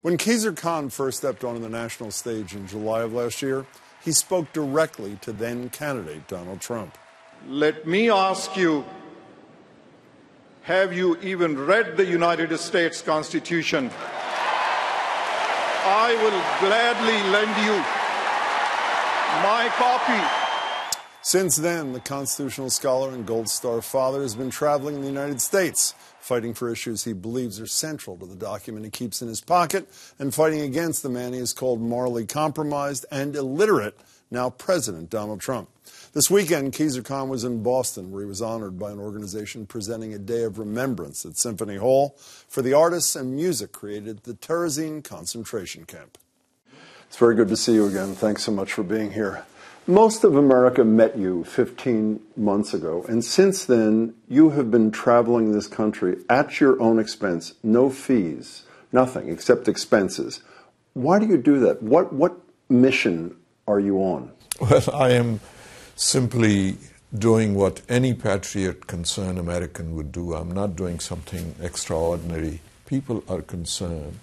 When Khizr Khan first stepped onto the national stage in July of last year, he spoke directly to then-candidate Donald Trump. Let me ask you, have you even read the United States Constitution? I will gladly lend you my copy. Since then, the constitutional scholar and Gold Star father has been traveling in the United States, fighting for issues he believes are central to the document he keeps in his pocket, and fighting against the man he has called morally compromised and illiterate, now President Donald Trump. This weekend, Khizr Khan was in Boston, where he was honored by an organization presenting a day of remembrance at Symphony Hall for the artists and music created at the Terezin concentration camp. It's very good to see you again. Thanks so much for being here. Most of America met you 15 months ago, and since then, you have been traveling this country at your own expense, no fees, nothing except expenses. Why do you do that? What mission are you on? Well, I am simply doing what any patriot, concerned American would do. I'm not doing something extraordinary. People are concerned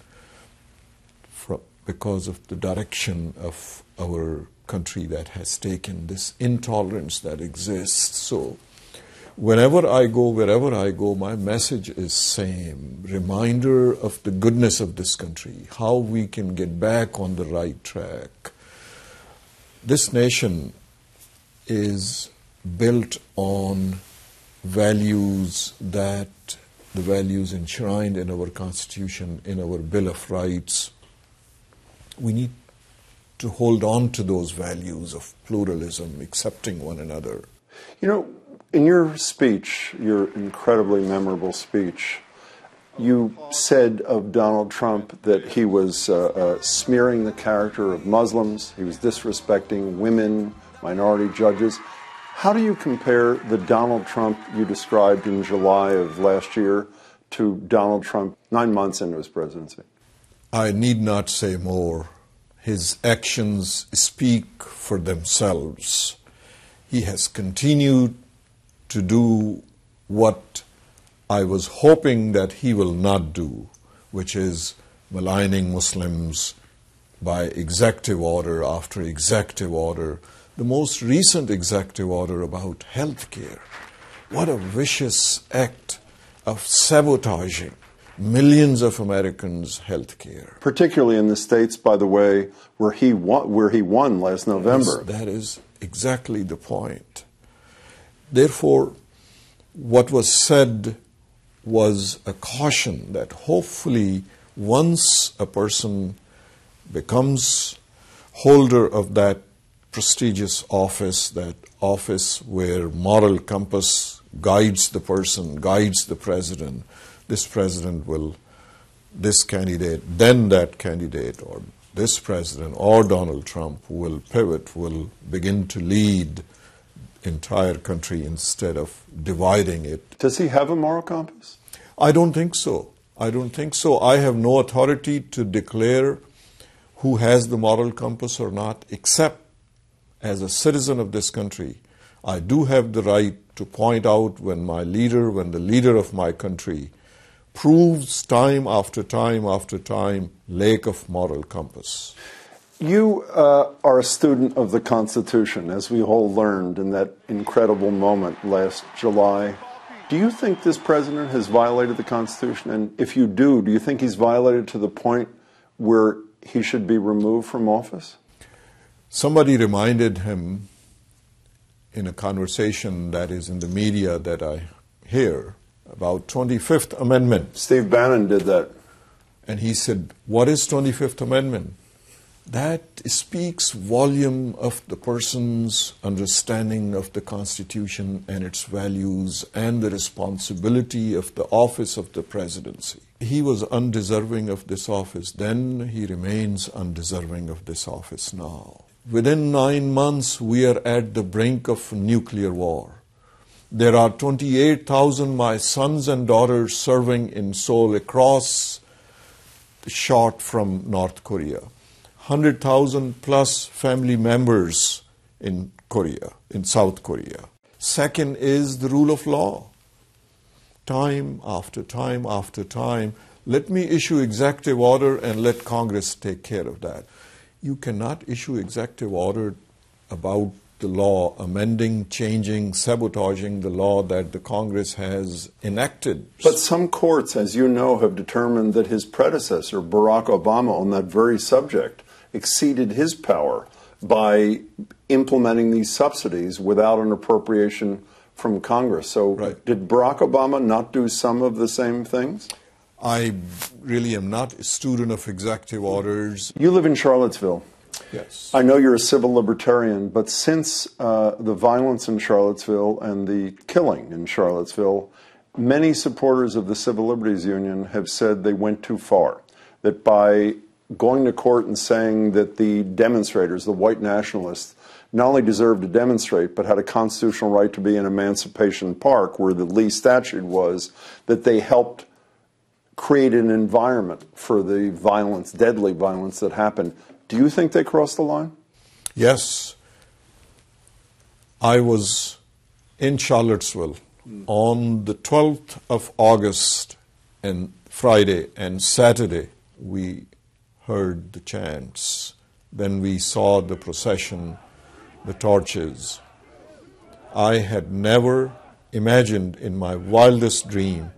because of the direction of our country that has taken, this intolerance that exists. So whenever I go, wherever I go, my message is same. Reminder of the goodness of this country, how we can get back on the right track. This nation is built on values the values enshrined in our Constitution, in our Bill of Rights. We need to hold on to those values of pluralism, accepting one another. You know, in your speech, your incredibly memorable speech, you said of Donald Trump that he was smearing the character of Muslims, he was disrespecting women, minority judges. How do you compare the Donald Trump you described in July of last year to Donald Trump 9 months into his presidency? I need not say more. His actions speak for themselves. He has continued to do what I was hoping that he will not do, which is maligning Muslims by executive order after executive order. The most recent executive order about health care. What a vicious act of sabotaging millions of Americans' health care. Particularly in the states, by the way, where he won last November. Yes, that is exactly the point. Therefore, what was said was a caution that hopefully once a person becomes holder of that prestigious office, that office where moral compass guides the person, guides the president, this president will, this candidate, then that candidate, or this president, or Donald Trump will pivot, will begin to lead the entire country instead of dividing it. Does he have a moral compass? I don't think so. I don't think so. I have no authority to declare who has the moral compass or not, except as a citizen of this country. I do have the right to point out when the leader of my country proves time after time after time lack of moral compass. You are a student of the Constitution, as we all learned in that incredible moment last July. Do you think this president has violated the Constitution? And if you do you think he's violated to the point where he should be removed from office? Somebody reminded him in a conversation that is in the media that I hear about 25th Amendment. Steve Bannon did that. And he said, what is 25th Amendment? That speaks volume of the person's understanding of the Constitution and its values and the responsibility of the office of the presidency. He was undeserving of this office then, he remains undeserving of this office now. Within 9 months, we are at the brink of nuclear war. There are 28,000 my sons and daughters serving in Seoul across the shot from North Korea. 100,000 plus family members in Korea, in South Korea. Second is the rule of law. Time after time after time, let me issue executive order and let Congress take care of that. You cannot issue executive order about the law, amending, changing, sabotaging the law that the Congress has enacted. But some courts, as you know, have determined that his predecessor, Barack Obama, on that very subject, exceeded his power by implementing these subsidies without an appropriation from Congress. So Did Barack Obama not do some of the same things? I really am not a student of executive orders. You live in Charlottesville. Yes. I know you're a civil libertarian, but since the violence in Charlottesville and the killing in Charlottesville, many supporters of the Civil Liberties Union have said they went too far, that by going to court and saying that the demonstrators, the white nationalists, not only deserved to demonstrate, but had a constitutional right to be in Emancipation Park, where the Lee statute was, that they helped create an environment for the violence, deadly violence that happened. Do you think they crossed the line? Yes. I was in Charlottesville on the 12th of August, and Friday and Saturday we heard the chants. Then we saw the procession, the torches. I had never imagined in my wildest dream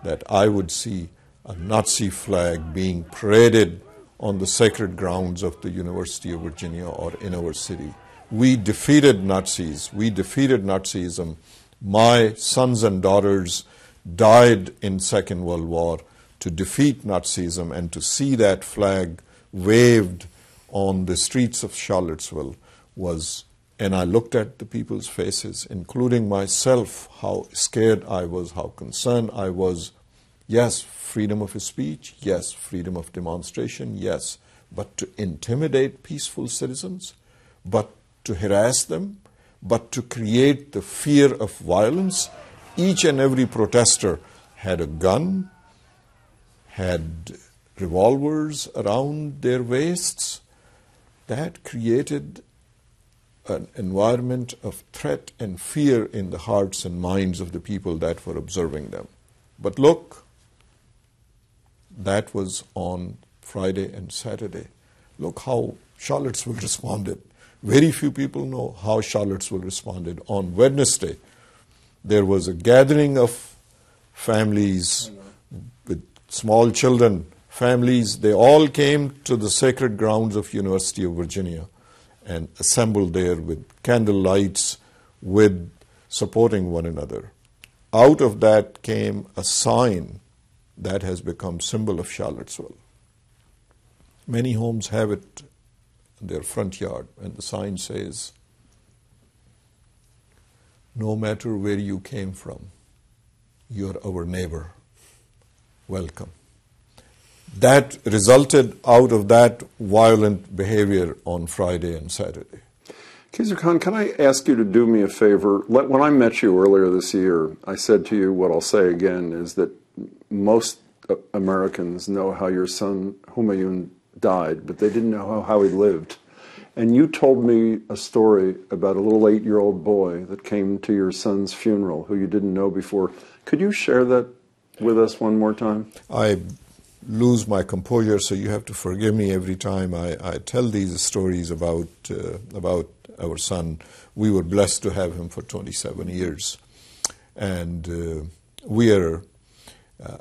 that I would see a Nazi flag being paraded on the sacred grounds of the University of Virginia or in our city. We defeated Nazis. We defeated Nazism. My sons and daughters died in Second World War to defeat Nazism, and to see that flag waved on the streets of Charlottesville was, and I looked at the people's faces, including myself, how scared I was, how concerned I was. Yes, freedom of speech, yes, freedom of demonstration, yes, but to intimidate peaceful citizens, but to harass them, but to create the fear of violence. Each and every protester had a gun, had revolvers around their waists. That created an environment of threat and fear in the hearts and minds of the people that were observing them. But look, that was on Friday and Saturday. Look how Charlottesville responded. Very few people know how Charlottesville responded. On Wednesday, there was a gathering of families with small children, families. They all came to the sacred grounds of University of Virginia and assembled there with candle lights, with supporting one another. Out of that came a sign that has become symbol of Charlottesville. Many homes have it in their front yard, and the sign says, "No matter where you came from, you're our neighbor. Welcome." That resulted out of that violent behavior on Friday and Saturday. Khizr Khan, can I ask you to do me a favor? When I met you earlier this year, I said to you, what I'll say again is that most Americans know how your son Humayun died, but they didn't know how he lived. And you told me a story about a little 8-year-old boy that came to your son's funeral who you didn't know before. Could you share that with us one more time? I lose my composure, so you have to forgive me every time I tell these stories about our son. We were blessed to have him for 27 years. And we are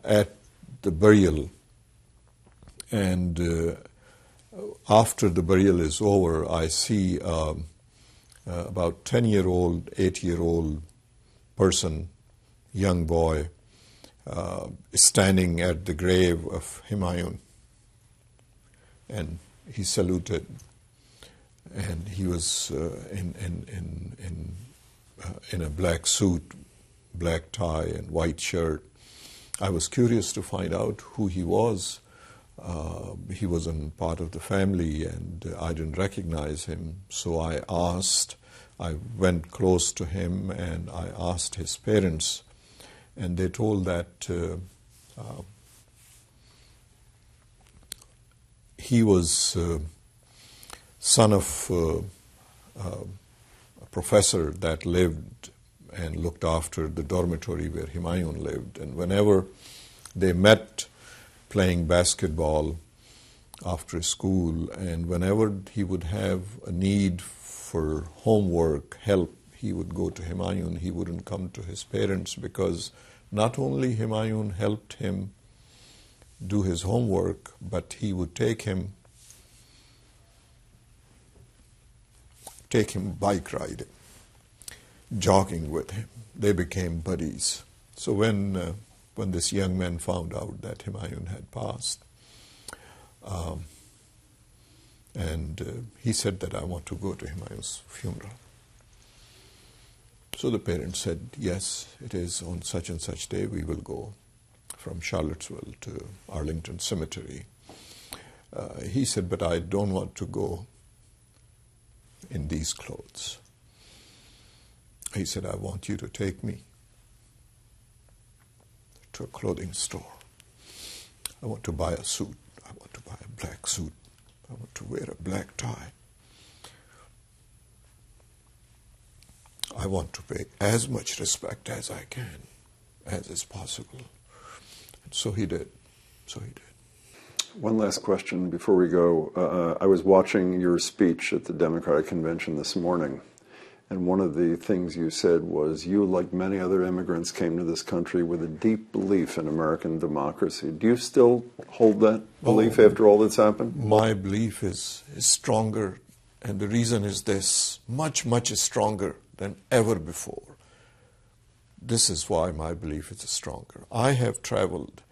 at the burial, and after the burial is over, I see about 10-year-old, 8-year-old person, young boy, standing at the grave of Humayun, and he saluted, and he was in a black suit, black tie, and white shirt. I was curious to find out who he was. He wasn't part of the family, and I didn't recognize him. So I went close to him, and I asked his parents, and they told that he was son of a professor that lived and looked after the dormitory where Humayun lived. And whenever they met playing basketball after school, and whenever he would have a need for homework, help, he would go to Humayun. He wouldn't come to his parents, because not only Humayun helped him do his homework, but he would take him bike riding, jogging with him. They became buddies. So when this young man found out that Humayun had passed, and he said that I want to go to Humayun's funeral. So the parents said, yes, it is on such and such day, we will go from Charlottesville to Arlington Cemetery. He said, but I don't want to go in these clothes. He said, I want you to take me to a clothing store. I want to buy a suit. I want to buy a black suit. I want to wear a black tie. I want to pay as much respect as I can, as is possible. And so he did. One last question before we go. I was watching your speech at the Democratic Convention this morning, and one of the things you said was you, like many other immigrants, came to this country with a deep belief in American democracy. Do you still hold that belief after all that's happened? My belief is stronger, and the reason is this: much, much stronger than ever before. This is why my belief is stronger. I have traveled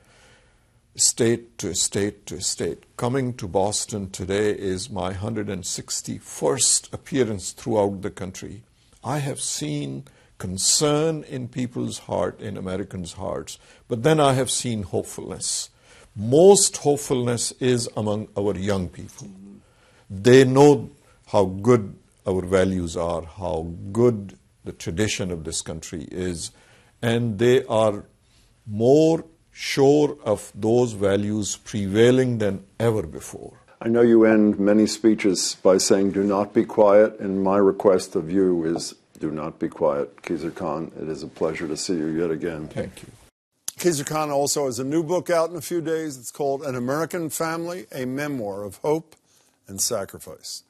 state to state to state. Coming to Boston today is my 161st appearance throughout the country. I have seen concern in people's heart, in Americans' hearts, but then I have seen hopefulness. Most hopefulness is among our young people. They know how good our values are, how good the tradition of this country is, and they are more sure of those values prevailing than ever before. I know you end many speeches by saying, do not be quiet, and my request of you is, do not be quiet. Khizr Khan, it is a pleasure to see you yet again. Thank you. Khizr Khan also has a new book out in a few days. It's called An American Family, a Memoir of Hope and Sacrifice.